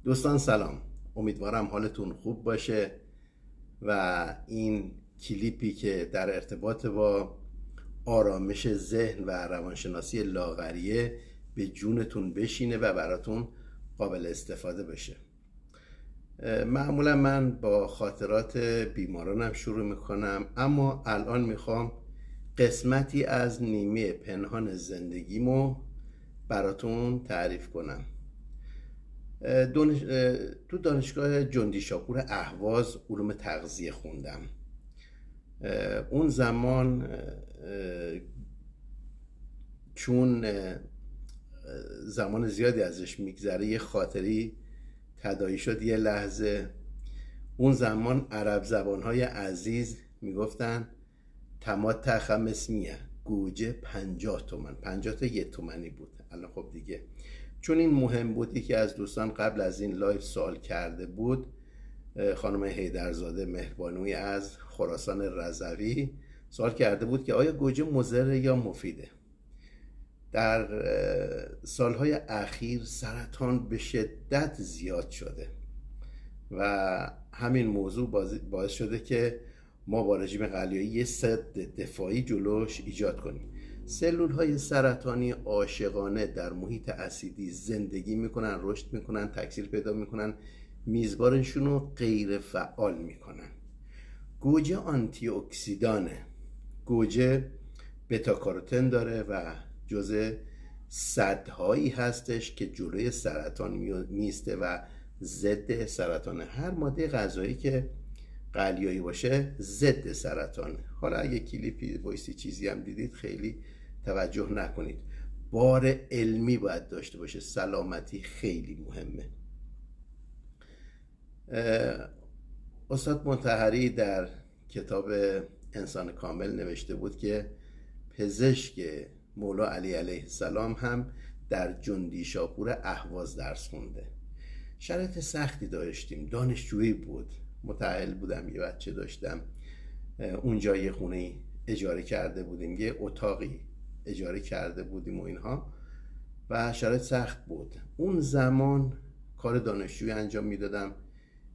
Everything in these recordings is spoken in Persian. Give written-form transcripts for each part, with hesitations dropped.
دوستان سلام، امیدوارم حالتون خوب باشه و این کلیپی که در ارتباط با آرامش ذهن و روانشناسی لاغریه به جونتون بشینه و براتون قابل استفاده بشه. معمولا من با خاطرات بیمارانم شروع میکنم، اما الان میخوام قسمتی از نیمه پنهان زندگیمو براتون تعریف کنم. تو دانشگاه جندی شاپور اهواز علوم تغذیه خوندم. اون زمان چون زمان زیادی ازش میگذره یه خاطری تداعی شد. یه لحظه اون زمان عرب زبانهای عزیز میگفتن تمات خمسمیه، گوجه 50 تومن، 50 تا 1 تومنی بود. الان خب دیگه چون این مهم بود، یکی از دوستان قبل از این لایف سوال کرده بود، خانم حیدرزاده مهربانوی از خراسان رضوی سوال کرده بود که آیا گوجه مضر یا مفیده؟ در سالهای اخیر سرطان به شدت زیاد شده و همین موضوع باعث شده که ما با رژیم قلیایی یه سد دفاعی جلوش ایجاد کنیم. سلول های سرطانی عاشقانه در محیط اسیدی زندگی میکنن، رشد میکنن، تکثیر پیدا میکنن، میزبانشون رو غیر فعال میکنن. گوجه آنتی اکسیدانه. گوجه بتا کاروتن داره و جزء سدهایی هستش که جلوی سرطان میسته و ضد سرطانه. هر ماده غذایی که قلیایی باشه ضد سرطانه. حالا اگه کلیپی وایسی چیزی هم دیدید خیلی توجه نکنید. بار علمی باید داشته باشه. سلامتی خیلی مهمه. استاد مطهری در کتاب انسان کامل نوشته بود که پزشک مولا علی علیه السلام هم در جندی شاپور اهواز درس خونده. شرایط سختی داشتیم. دانشجویی بود، متأهل بودم، یه بچه داشتم. اونجا یه خونه اجاره کرده بودیم، یه اتاقی اجاره کرده بودیم و اینها، و شرایط سخت بود. اون زمان کار دانشجویی انجام میدادم،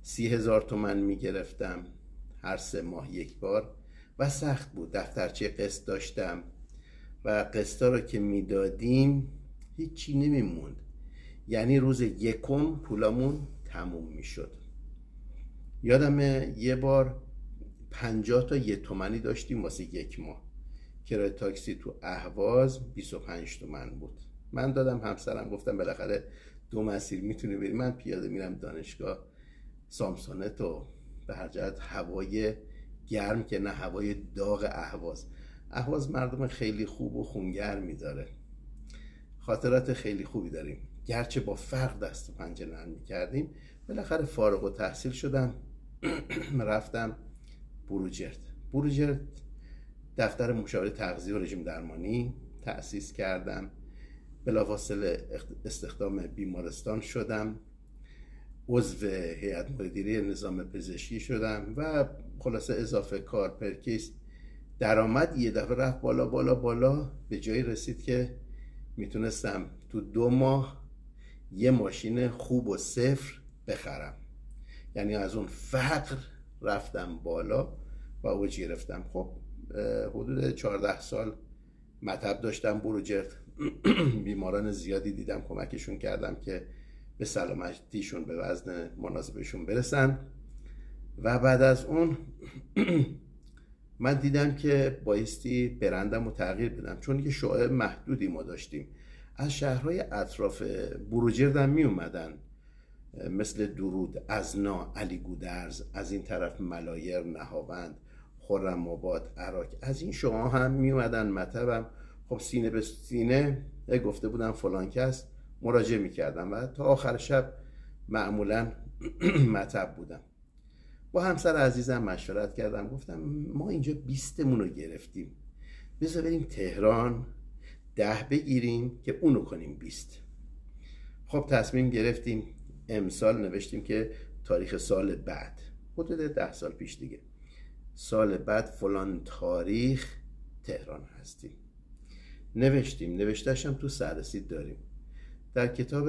30,000 تومن میگرفتم هر 3 ماه یک بار و سخت بود. دفترچه قسط داشتم و قسطا رو که میدادیم هیچی نمیموند. یعنی روز یکم پولامون تموم میشد. یادمه یه بار 50 تا 1 تومنی داشتیم واسه 1 ماه. کرایه تاکسی تو اهواز 25 تومن بود. من دادم همسرم، گفتم بالاخره 2 مسیر میتونی بری. من پیاده میرم دانشگاه سامسونت و به هر جهت هوای گرم که نه هوای داغ اهواز. اهواز مردم خیلی خوب و خونگرمی داره. خاطرات خیلی خوبی داریم، گرچه با فرق دست و پنجه نرم میکردیم. بالاخره فارغ التحصیل شدم رفتم بروجرد دفتر مشاور تغذیه و رژیم درمانی تأسیس کردم. بلافاصله استخدام بیمارستان شدم، عضو هیئت مدیره نظام پزشکی شدم و خلاصه اضافه کار پرکیس درآمد یه دفعه رفت بالا بالا بالا، به جایی رسید که میتونستم تو 2 ماه یه ماشین خوب و صفر بخرم. یعنی از اون فقر رفتم بالا و اوج گرفتم. خب حدود 14 سال مطب داشتم بروجرد. بیماران زیادی دیدم، کمکشون کردم که به سلامتیشون به وزن مناسبشون برسن و بعد از اون من دیدم که بایستی برندم رو تغییر بدم، چون یه شعاع محدودی ما داشتیم. از شهرهای اطراف بروجردم می اومدن، مثل درود، ازنا، علی گودرز، از این طرف ملایر، نهاوند، خرم آباد، عراق، از این شما هم می اومدن مطبم. خب سینه به سینه گفته بودم فلان کس، مراجعه می کردم و تا آخر شب معمولا مطب بودم. با همسر عزیزم مشورت کردم، گفتم ما اینجا 20 رو گرفتیم، بذار بریم تهران 10 بگیریم که اونو کنیم 20. خب تصمیم گرفتیم. امسال نوشتیم که تاریخ سال بعد، حدود 10 سال پیش دیگه، سال بعد فلان تاریخ تهران هستیم. نوشتیم، نوشتهشم تو سررسید داریم. در کتاب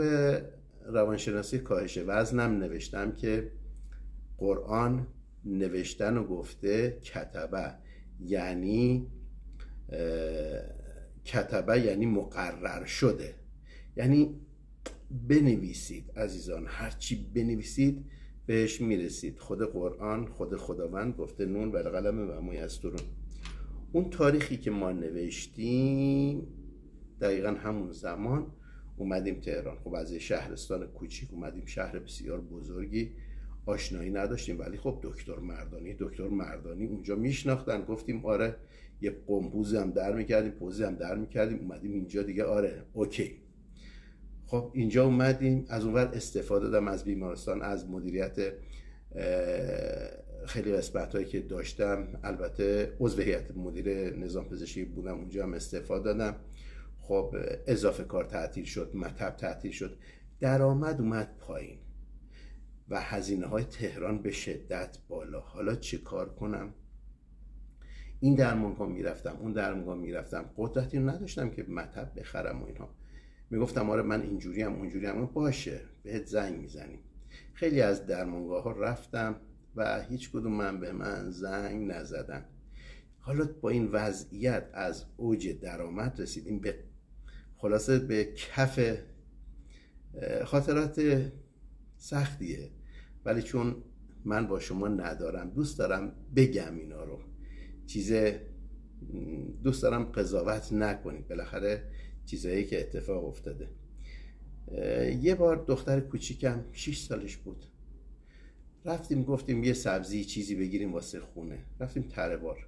روانشناسی کاهش وزنم نوشتم که قرآن نوشتن و گفته کتبه یعنی مقرر شده، یعنی بنویسید عزیزان، هرچی بنویسید بهش میرسید. خود قرآن، خود خداوند گفته نون و القلم و ما یسطرون. اون تاریخی که ما نوشتیم دقیقا همون زمان اومدیم تهران. خب از شهرستان کوچیک اومدیم شهر بسیار بزرگی، آشنایی نداشتیم، ولی خب دکتر مردانی اونجا میشناختن. گفتیم آره، یه قمبوز هم در میکردیم، پوزی هم در میکردیم، اومدیم اینجا دیگه. آره اوکی. خب اینجا اومدیم، از اونور استفاده دادم از بیمارستان، از مدیریت خیلی قسمت‌هایی که داشتم. البته عضو هیئت مدیره نظام پزشکی بودم، اونجا هم استفاده دادم. خب اضافه کار تعطیل شد، مطب تعطیل شد، درآمد اومد پایین و هزینه‌های تهران به شدت بالا. حالا چه کار کنم؟ این درمانگاه میرفتم، اون درمانگاه میرفتم، قدرتی رو نداشتم که مطب بخرم و اینها. میگفتم آره من اینجوریم اونجوریم. باشه بهت زنگ میزنیم. خیلی از درمانگاه ها رفتم و هیچ کدوم به من زنگ نزدن. حالا با این وضعیت از اوج درآمد رسیدیم به خلاصه به کف خاطرات سختیه، ولی چون من با شما ندارم دوست دارم بگم اینا رو، دوست دارم قضاوت نکنید، بالاخره چیزایی که اتفاق افتاده. یه بار دختر کوچیکم 6 سالش بود، رفتیم گفتیم یه سبزی چیزی بگیریم واسه خونه. رفتیم تره بار.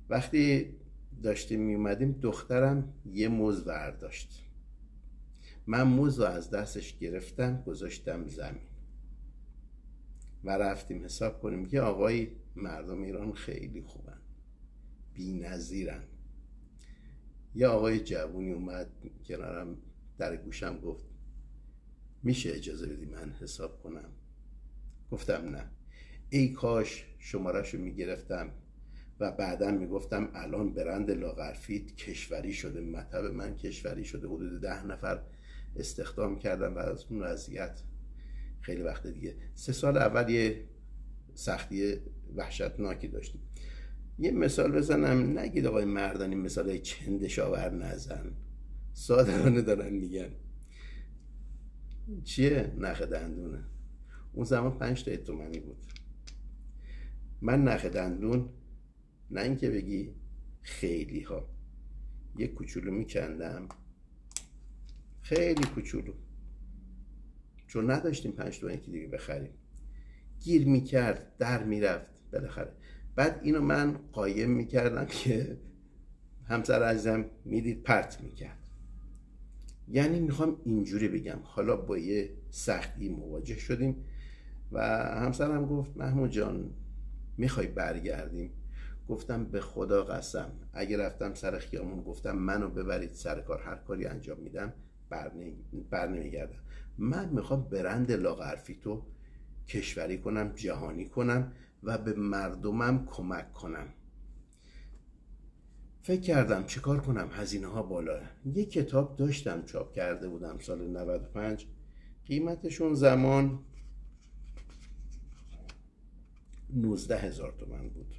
وقتی داشتیم میومدیم دخترم یه موز برداشت. من موز رو از دستش گرفتم گذاشتم زمین و رفتیم حساب کنیم. یه آقای، مردم ایران خیلی خوبن، بی‌نظیرن. یه آقای جوونی اومد کنارم، در گوشم گفت میشه اجازه بدی من حساب کنم؟ گفتم نه. ای کاش شماره‌شو میگرفتم و بعدم میگفتم الان برند لاغرفیت کشوری شده، مطب من کشوری شده، حدود 10 نفر استخدام کردم و از اون وضعیت خیلی وقت دیگه. 3 سال اول یه سختی وحشتناکی داشتیم. یه مثال بزنم، نگید آقای مردانی مثالای چندشاور نزن، صادقانه دارن میگن. چیه؟ نخ دندونه. اون زمان 5 تومانی بود. من نخ دندون نه اینکه بگی خیلی ها، یه کوچولو میکندم، خیلی کوچولو، چون نداشتیم 5 تومانی که دیگه بخریم. گیر میکرد، در میرفت بالاخره. بعد اینو من قایم میکردم که همسر عزیزم میدید پرت میکرد. یعنی میخوام اینجوری بگم، حالا با یه سختی مواجه شدیم و همسرم گفت محمود جان میخوای برگردیم؟ گفتم به خدا قسم اگه رفتم سر خیامون گفتم منو ببرید سر کار، هر کاری انجام میدم بر نمیگردم. من میخوام برند لاغرفیتو کشوری کنم، جهانی کنم و به مردمم کمک کنم. فکر کردم چیکار کنم، هزینه ها بالاه. یه کتاب داشتم چاپ کرده بودم سال 95، قیمتشون زمان 19,000 تومان بود.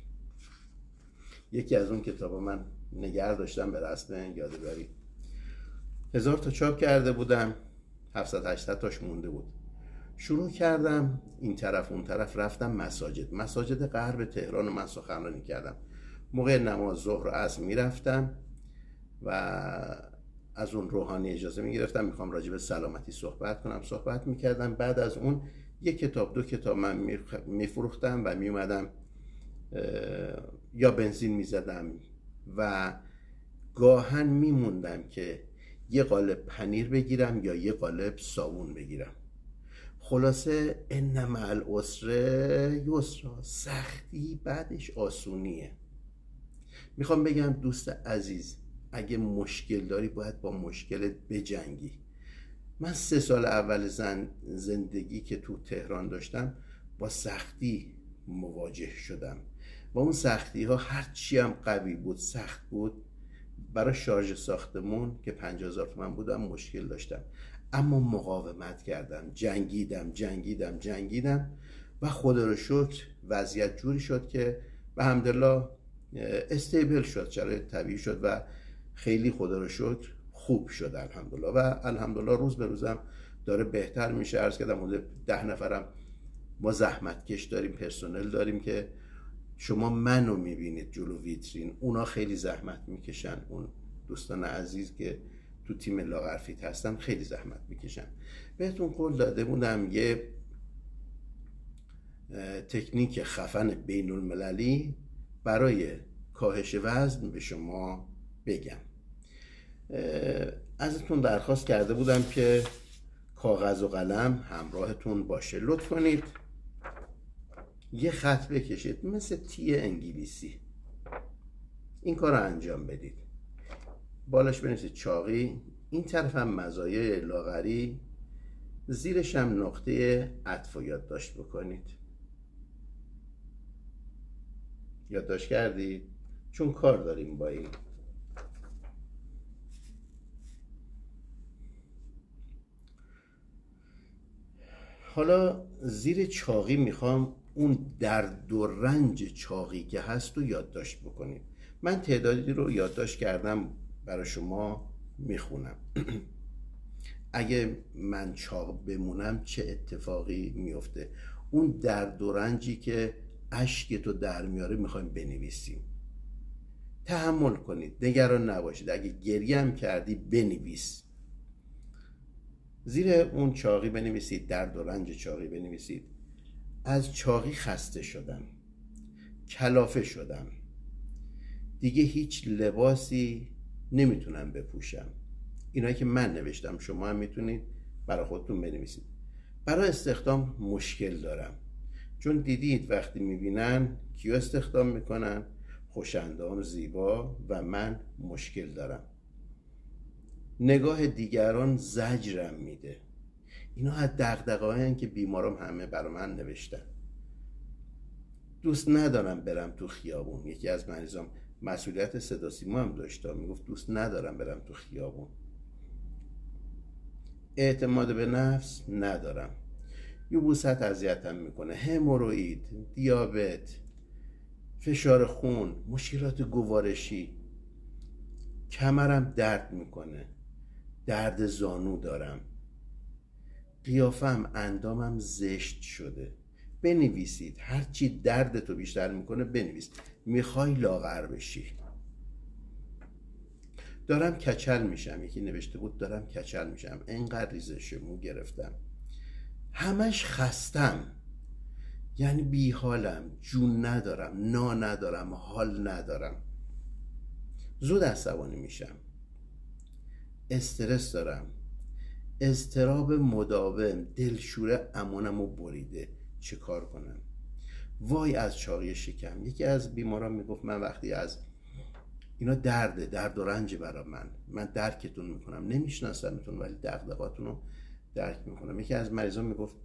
یکی از اون کتابا من نگه داشتم به رسم یادگاری. 1000 تا چاپ کرده بودم، 700-800 تاش مونده بود. شروع کردم این طرف اون طرف، رفتم مساجد غرب تهران و من سخنرانی کردم. موقع نماز ظهر و عصر میرفتم و از اون روحانی اجازه میگرفتم میخوام راجع به سلامتی صحبت کنم، صحبت میکردم. بعد از اون 1 کتاب 2 کتاب من میفروختم و میومدم یا بنزین میزدم و گاهن میموندم که یه قالب پنیر بگیرم یا یه قالب صابون بگیرم. خلاصه ان مع العسر یسرا، سختی بعدش آسونیه. میخوام بگم دوست عزیز، اگه مشکل داری باید با مشکلت بجنگی. من 3 سال اول زندگی که تو تهران داشتم با سختی مواجه شدم و اون سختی ها هرچی هم قوی بود سخت بود. برای شارژ ساختمون که 50,000 تومان بودم مشکل داشتم. اما مقاومت کردم، جنگیدم و خدا رو شکر وضعیت جوری شد که به الحمدلله استیبل شد، شرایط طبیعی شد و خیلی خدا رو شکر خوب شد الحمدلله. و الحمدلله روز به روزم داره بهتر میشه. عرض کردم حدود 10 نفرم ما زحمتکش داریم، پرسنل داریم که شما منو میبینید جلو ویترین، اونا خیلی زحمت میکشن. اون دوستان عزیز که تو تیم لاغرفیت هستن خیلی زحمت میکشن. بهتون قول داده بودم یه تکنیک خفن بین المللی برای کاهش وزن به شما بگم. ازتون درخواست کرده بودم که کاغذ و قلم همراهتون باشه. لطف کنید یه خط بکشید مثل تی انگلیسی، این کار رو انجام بدید. بالاش بنویسید چاقی، این طرف هم مزایای لاغری، زیرش هم نقطه عطف رو یادداشت بکنید. یادداشت کردید؟ چون کار داریم با این. حالا زیر چاقی میخوام اون درد و رنج چاقی که هست رو یادداشت بکنید. من تعدادی رو یادداشت کردم برای شما میخونم. اگه من چاق بمونم چه اتفاقی میفته. اون درد و رنجی که اشک تو در میاره میخوایم بنویسیم. تحمل کنید، نگران نباشید. اگه گریه هم کردی بنویس. زیر اون چاقی بنویسید، درد و رنج چاقی بنویسید: از چاقی خسته شدم، کلافه شدم، دیگه هیچ لباسی نمیتونم بپوشم. اینایی که من نوشتم شما هم میتونید برای خودتون بنویسید. برای استخدام مشکل دارم، چون دیدید وقتی میبینن کیو استخدام میکنن؟ خوشندان و زیبا، و من مشکل دارم. نگاه دیگران زجرم میده. اینا از دغدغه‌هایی که بیمارم همه برای من نوشتن. دوست ندارم برم تو خیابون. یکی از مریضام مسئولیت صدا سیما هم داشت، میگفت دوست ندارم برم تو خیابون. اعتماد به نفس ندارم. یبوست اذیتم میکنه، هموروئید، دیابت، فشار خون، مشکلات گوارشی، کمرم درد میکنه، درد زانو دارم، قیافم اندامم زشت شده. بنویسید هرچی دردتو بیشتر میکنه بنویس. میخوای لاغر بشی. دارم کچل میشم. یکی نوشته بود دارم کچل میشم، اینقدر ریزش مو گرفتم، همش خستم، یعنی بی حالم، جون ندارم، نا ندارم، حال ندارم، زود عصبانی میشم، استرس دارم، اضطراب مداوم، دلشوره امانمو بریده، چه کار کنم؟ وای از چاقی شکم. یکی از بیماران میگفت من وقتی از اینا درد و رنج برای من درکتون میکنم، نمیشناسمتون ولی دغدغاتون رو درک میکنم. یکی از مریضان میگفت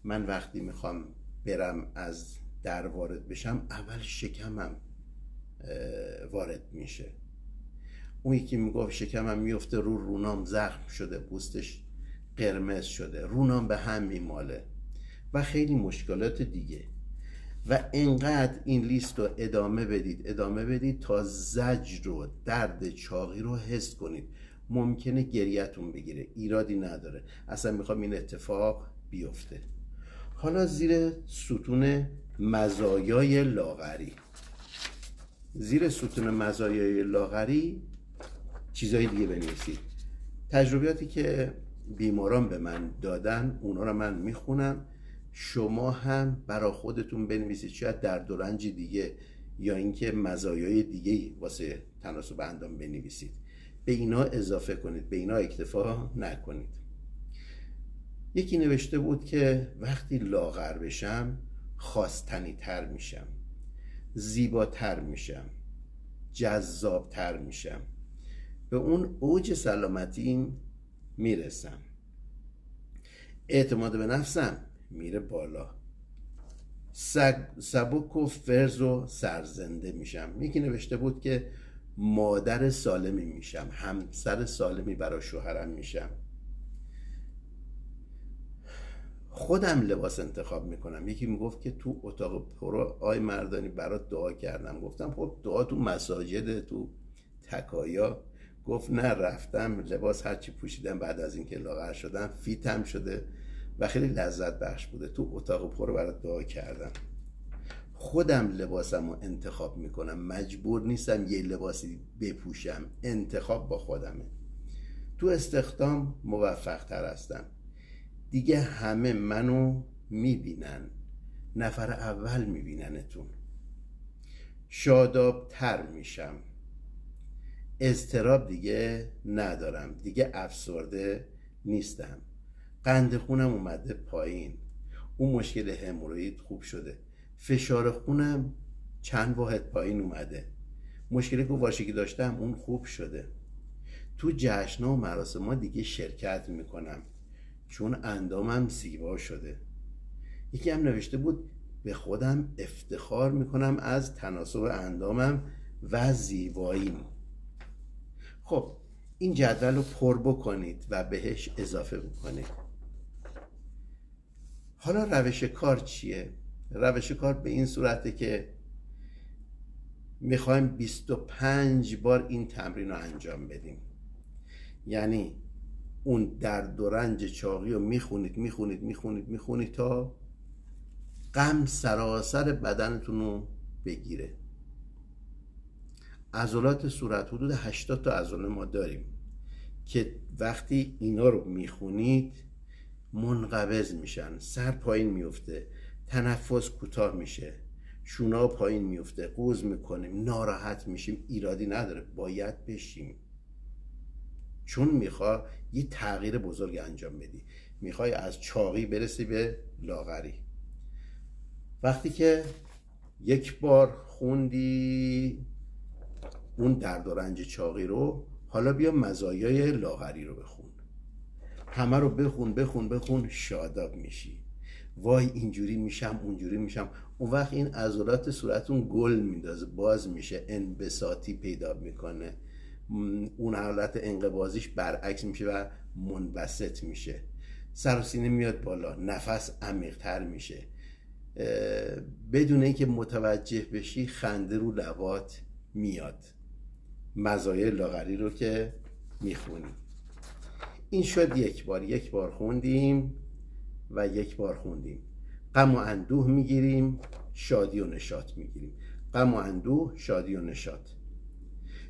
من وقتی میخوام برم از در وارد بشم اول شکمم وارد میشه. اون یکی میگفت شکمم میفته رونام زخم شده، پوستش قرمز شده، رونام به هم میماله و خیلی مشکلات دیگه. و انقدر این لیست رو ادامه بدید تا زجر رو، درد چاقی رو حس کنید. ممکنه گریه‌تون بگیره، ایرادی نداره، اصلا میخوام این اتفاق بیفته. حالا زیر ستون مزایای لاغری، زیر ستون مزایای لاغری چیزای دیگه بنویسید. تجربیاتی که بیماران به من دادن اونا رو من میخونم، شما هم برای خودتون بنویسید. شاید درد و رنج دیگه یا اینکه مزایای دیگه واسه تناسب اندام بنویسید. به اینا اضافه کنید، به اینا اکتفا نکنید. یکی نوشته بود که وقتی لاغر بشم خواستنی تر میشم، زیباتر میشم، جذابتر میشم، به اون اوج سلامتیم میرسم، اعتماد به نفسم میره بالا، سبک و فرز و سرزنده میشم. یکی نوشته بود که مادر سالمی میشم، همسر سالمی برای شوهرم میشم، خودم لباس انتخاب میکنم. یکی میگفت که تو اتاق پرو آی مردانی برات دعا کردم. گفتم خب دعا تو مساجد، تو تکایا. گفت نه، رفتم لباس هرچی پوشیدم بعد از اینکه لاغر شدم فیتم شده و خیلی لذت بخش بوده. تو اتاق پرو برات دعا کردم. خودم لباسم رو انتخاب میکنم، مجبور نیستم یه لباسی بپوشم، انتخاب با خودمه. تو استخدام موفق تر هستم، دیگه همه منو میبینن، نفر اول میبیننتون. شاداب تر میشم، اضطراب دیگه ندارم، دیگه افسرده نیستم. قند خونم اومده پایین، اون مشکل هموروئید خوب شده. فشار خونم چند واحد پایین اومده، مشکلی که واشگی داشتم اون خوب شده. تو جشن‌ها و مراسم‌ها دیگه شرکت میکنم چون اندامم زیبا شده. یکی هم نوشته بود به خودم افتخار میکنم از تناسب اندامم و زیباییم. خب این جدول رو پر بکنید و بهش اضافه بکنید. حالا روش کار چیه؟ روش کار به این صورته که میخوایم 25 بار این تمرین رو انجام بدیم. یعنی اون درد و رنج چاقی رو میخونید تا غم سراسر بدنتون رو بگیره. عضلات صورت حدود 80 تا عضله ما داریم که وقتی اینا رو میخونید منقبض میشن، سر پایین میفته، تنفس کوتاه میشه، شونا پایین میفته، قوز میکنیم، ناراحت میشیم. ایرادی نداره، باید بشیم، چون میخوای یه تغییر بزرگ انجام بدی. میخوای از چاقی برسی به لاغری. وقتی که یک بار خوندی اون درد و رنج چاقی رو، حالا بیا مزایای لاغری رو بخون. همه رو بخون، شاداب میشی. وای اینجوری میشم، اونجوری میشم. اون وقت این عضلات صورتون گل میندازه، باز میشه، انبساطی پیدا میکنه. اون حالت انقباضیش برعکس میشه و منبسط میشه. سر و سینه میاد بالا، نفس عمیق‌تر میشه. بدون اینکه متوجه بشی خنده رو لبات میاد. مزایای لاغری رو که میخونی. این شد یک بار خوندیم و یک بار خوندیم. غم و اندوه میگیریم، شادی و نشاط میگیریم. غم و اندوه، شادی و نشاط.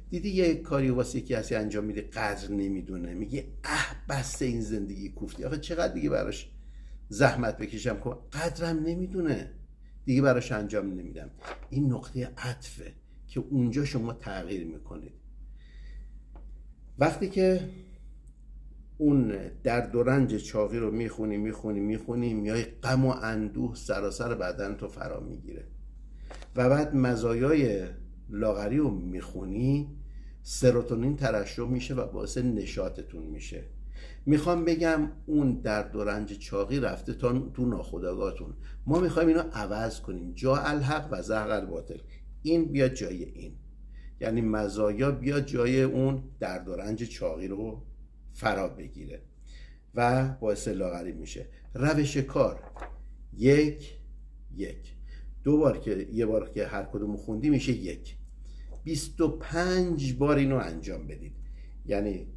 دیدی یه کاری واسه یکی هستی انجام میده، قدر نمیدونه، میگه بس این زندگی کوفتی، آخه چقدر دیگه براش زحمت بکشم، قدرم نمیدونه، دیگه براش انجام نمیدم. این نقطه عطفه که اونجا شما تغییر میکنید. وقتی که اون درد و رنج چاقی رو میخونی میای غم و اندوه سراسر بدن تو فرا میگیره و بعد مزایای لاغری رو میخونی، سروتونین ترشح میشه و باعث نشاطتون میشه. میخوام بگم اون درد و رنج چاقی رفته تا تو ناخودآگاهتون. ما میخوایم اینو عوض کنیم، جا الحق و زهق الباطل. این بیاد جای این، یعنی مزایا بیاد جای اون درد و رنج چاقی رو فرا بگیره و باعث لاغری میشه. روش کار یک دو بار که یه بار که هر کدوم خوندی میشه 25 بار اینو انجام بدید. یعنی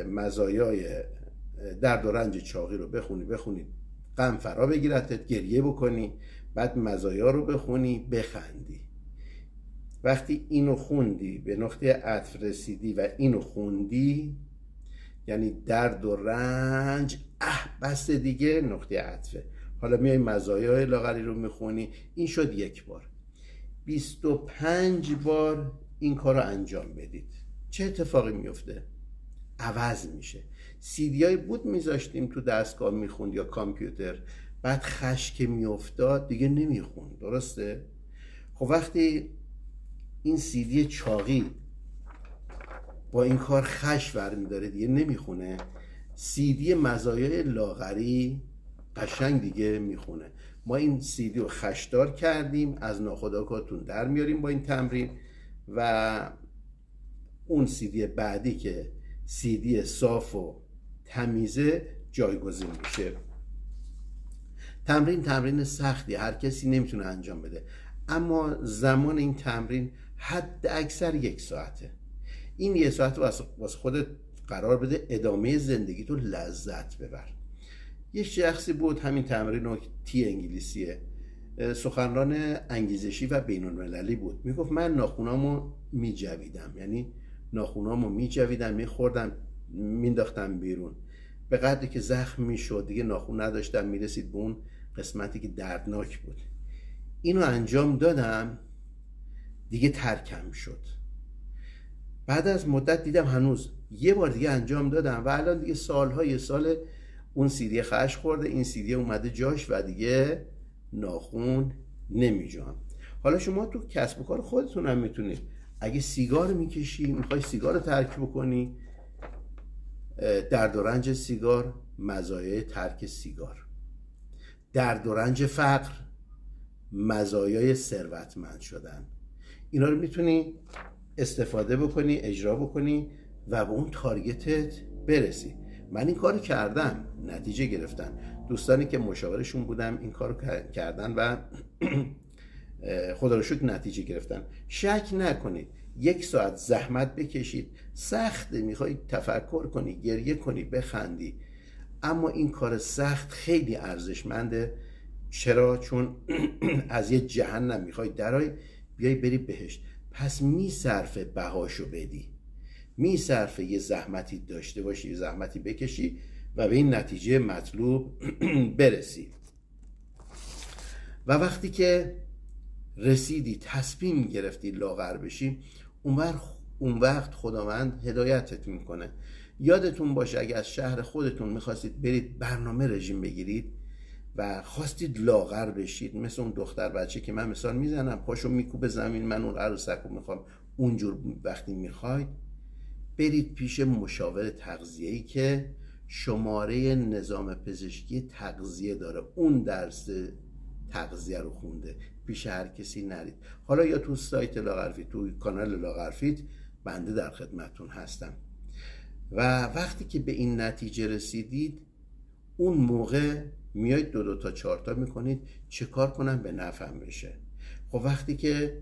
مزایای درد و رنج چاقی رو بخونید، غم فرا بگیرتت، گریه بکنی، بعد مزایا رو بخونی، بخندی. وقتی اینو خوندی، به نقطه عطف رسیدی و اینو خوندی، یعنی درد و رنج بس دیگه نقطه عطفه. حالا میای مزایای لاغری رو میخونی. این شد یک بار. 25 بار این کار رو انجام بدید. چه اتفاقی میفته؟ عوض میشه. CD های بود میذاشتیم تو دستگاه میخوند یا کامپیوتر، بعد خشک میافتاد دیگه نمیخوند، درسته؟ خب وقتی این CD چاقی با این کار خش برمیداره دیگه نمیخونه، CD مزایای لاغری قشنگ دیگه میخونه. ما این CD رو خشدار کردیم، از ناخودآگاهتون در میاریم با این تمرین و اون CD بعدی که CD صاف و تمیزه جایگزین میشه. تمرین سختی، هر کسی نمیتونه انجام بده، اما زمان این تمرین حد اکثر 1 ساعته. این 1 ساعت واسه خودت قرار بده ادامه زندگی تو لذت ببر. یه شخصی بود، همین تمرین رو تی انگلیسیه، سخنران انگیزشی و بین المللی بود، میگفت من ناخونامو میجویدم، یعنی ناخونامو میجویدم، میخوردم، مینداختم بیرون، به قدری که زخم میشد دیگه ناخون نداشتم، میرسید به اون قسمتی که دردناک بود. اینو انجام دادم دیگه ترکم شد. بعد از مدت دیدم هنوز یه بار دیگه انجام دادم و الان دیگه سالهای سال اون سیدی خش خورده، این سیدی اومده جاش و دیگه ناخون نمیجام. حالا شما تو کسب و کار خودتون هم میتونید، اگه سیگار میکشی، میخوای سیگار رو ترک بکنی، درد و رنج سیگار، مزایای ترک سیگار، درد و رنج فقر، مزایای ثروتمند شدن، اینا رو میتونی استفاده بکنی، اجرا بکنی و به اون تارگتت برسی. من این کارو کردم، نتیجه گرفتن. دوستانی که مشاورشون بودم این کارو کردن و خدا رو شکر نتیجه گرفتن. شک نکنید، 1 ساعت زحمت بکشید، سخته، میخوای تفکر کنی، گریه کنی، بخندی، اما این کار سخت خیلی ارزشمنده. چرا؟ چون از یه جهنم میخوای درای بیای بری بهشت، پس میصرفه بهاشو بدی، میصرفه یه زحمتی داشته باشی، یه زحمتی بکشی و به این نتیجه مطلوب برسی. و وقتی که رسیدی، تصمیم گرفتی لاغر بشی، اون وقت خداوند هدایتت میکنه. یادتون باشه اگه از شهر خودتون میخواستید برید برنامه رژیم بگیرید و خواستید لاغر بشید، مثل اون دختر بچه که من مثال میزنم، پاشو میکوبه زمین، من اون عروسک رو میخوام، اونجور وقتی میخواید برید پیش مشاور تغذیه‌ای که شماره نظام پزشکی تغذیه داره، اون درس تغذیه رو خونده، پیش هر کسی نرید. حالا یا تو سایت لاغرفیت، تو کانال لاغرفیت، بنده در خدمتون هستم. و وقتی که به این نتیجه رسیدید، اون موقع میایید 2 تا 4 تا میکنید چه کار کنم به نفعم بشه. خب وقتی که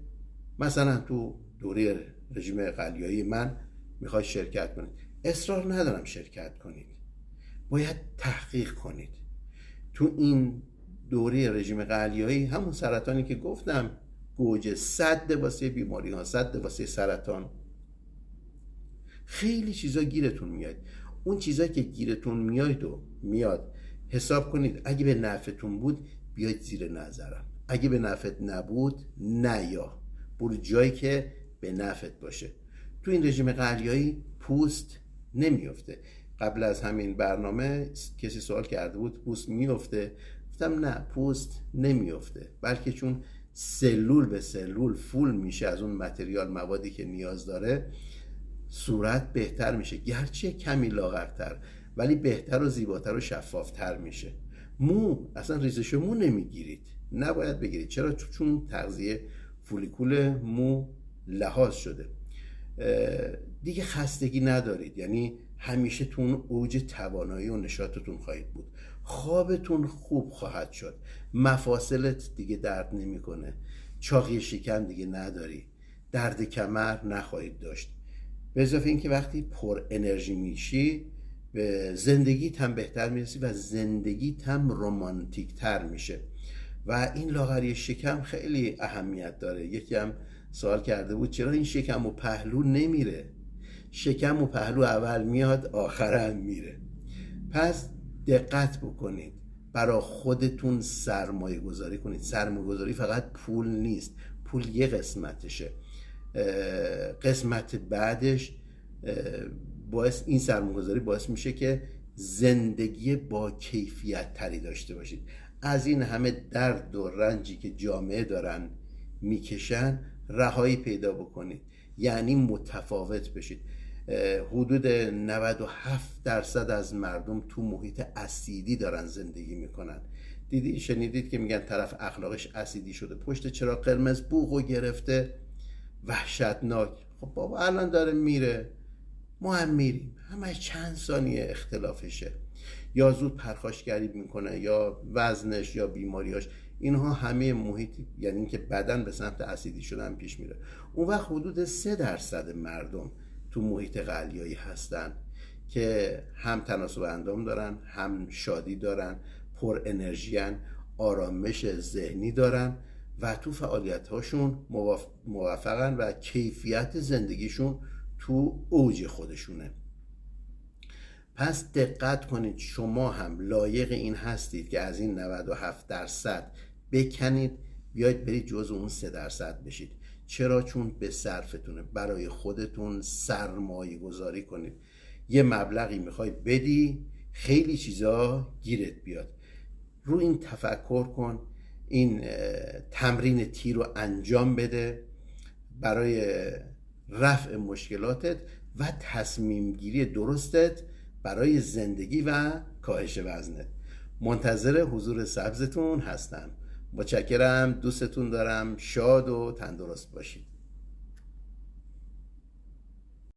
مثلا تو دوره رژیم قلیایی من میخواید شرکت کنید، اصرار ندارم شرکت کنید، باید تحقیق کنید. تو این دوره رژیم قلیایی همون سرطانی که گفتم گوجه، سد واسه بیماری ها، سد واسه سرطان، خیلی چیزا گیرتون میاد. اون چیزایی که گیرتون میاد حساب کنید، اگه به نفعتون بود بیاید زیر نظرم، اگه به نفعت نبود نیا، برو جایی که به نفعت باشه. تو این رژیم قلیایی پوست نمیفته. قبل از همین برنامه کسی سوال کرده بود پوست میفته، گفتم نه، پوست نمیفته، بلکه چون سلول به سلول فول میشه از اون متریال، موادی که نیاز داره، صورت بهتر میشه، گرچه کمی لاغرتر، ولی بهتر و زیباتر و شفافتر میشه. مو اصلا ریزش مو نمیگیرید، نباید بگیرید. چرا؟ چون تغذیه فولیکول مو لحاظ شده. دیگه خستگی ندارید، یعنی همیشه تو اون اوج توانایی و نشاطتون خواهید بود. خوابتون خوب خواهد شد، مفاصلت دیگه درد نمیکنه، چاقی شکم دیگه نداری، درد کمر نخواهید داشت. به اضافه اینکه وقتی پر انرژی میشی به زندگیت هم بهتر میرسی و زندگیت هم رمانتیک تر میشه. و این لاغری شکم خیلی اهمیت داره. یکی هم سوال کرده بود چرا این شکم و پهلو نمیره؟ شکم و پهلو اول میاد آخر هم میره. پس دقت بکنید، برای خودتون سرمایه گذاری کنید. سرمایه گذاری فقط پول نیست، پول یه قسمتشه، قسمت بعدش این سرمایه گذاری باعث میشه که زندگی با کیفیت تری داشته باشید. از این همه درد و رنجی که جامعه دارن میکشن رهایی پیدا بکنید، یعنی متفاوت بشید. حدود 97% از مردم تو محیط اسیدی دارن زندگی میکنن. شنیدید که میگن طرف اخلاقش اسیدی شده، پشت چراغ قرمز بوقو گرفته، وحشتناک. خب بابا الان داره میره، ما هم میریم، همه چند ثانیه اختلافشه. یا زود پرخاشگری میکنه یا وزنش یا بیماریاش، اینها همه محیط، یعنی اینکه بدن به سمت اسیدی شدن پیش میره. اون وقت حدود 3% مردم تو محیط قلیایی هستن که هم تناسب اندام دارن، هم شادی دارن، پر انرژیان، آرامش ذهنی دارن و تو فعالیت هاشون موفقن و کیفیت زندگیشون تو اوج خودشونه. پس دقت کنید، شما هم لایق این هستید که از این 97% بکنید، بیاید برید جزو اون 3% بشید. چرا؟ چون به صرفتونه، برای خودتون سرمایه گذاری کنید. یه مبلغی میخوای بدی، خیلی چیزا گیرت بیاد. رو این تفکر کن، این تمرین تی رو انجام بده برای رفع مشکلاتت و تصمیم گیری درستت برای زندگی و کاهش وزنت. منتظر حضور سبزتون هستم. متشکرم، دوستتون دارم، شاد و تندرست باشید.